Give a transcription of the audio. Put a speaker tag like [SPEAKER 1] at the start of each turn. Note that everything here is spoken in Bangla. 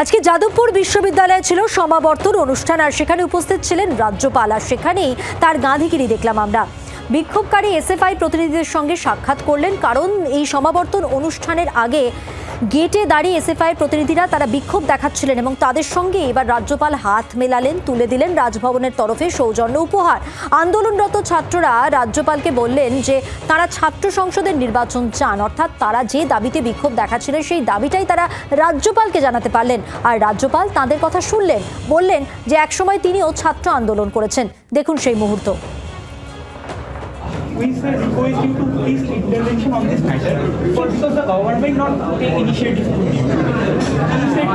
[SPEAKER 1] আজকে যাদবপুর বিশ্ববিদ্যালয়ে ছিল সমাবর্তন অনুষ্ঠান, আর সেখানে উপস্থিত ছিলেন রাজ্যপাল। আর সেখানেই তার গাঁধিগিরি দেখলাম আমরা। বিক্ষোভকারী এসএফআই প্রতিনিধিদের সঙ্গে সাক্ষাৎ করলেন, কারণ এই সমাবর্তন অনুষ্ঠানের আগে গেটে দাঁড়িয়ে এসএফআই প্রতিনিধিরা তারা বিক্ষোভ দেখাচ্ছিলেন এবং তাদের সঙ্গে এবার রাজ্যপাল হাত মেলালেন, তুলে দিলেন রাজভবনের তরফে সৌজন্য উপহার। আন্দোলনরত ছাত্ররা রাজ্যপালকে বললেন যে তারা ছাত্র সংসদের নির্বাচন চান, অর্থাৎ তারা যে দাবিতে বিক্ষোভ দেখাচ্ছিলেন সেই দাবিটাই তারা রাজ্যপালকে জানাতে পারলেন। আর রাজ্যপাল তাদের কথা শুনলেন, বললেন যে একসময় তিনিও ছাত্র আন্দোলন করেছেন। দেখুন সেই মুহূর্ত।
[SPEAKER 2] We request you to please intervention on this matter because the government not take initiative to do. He said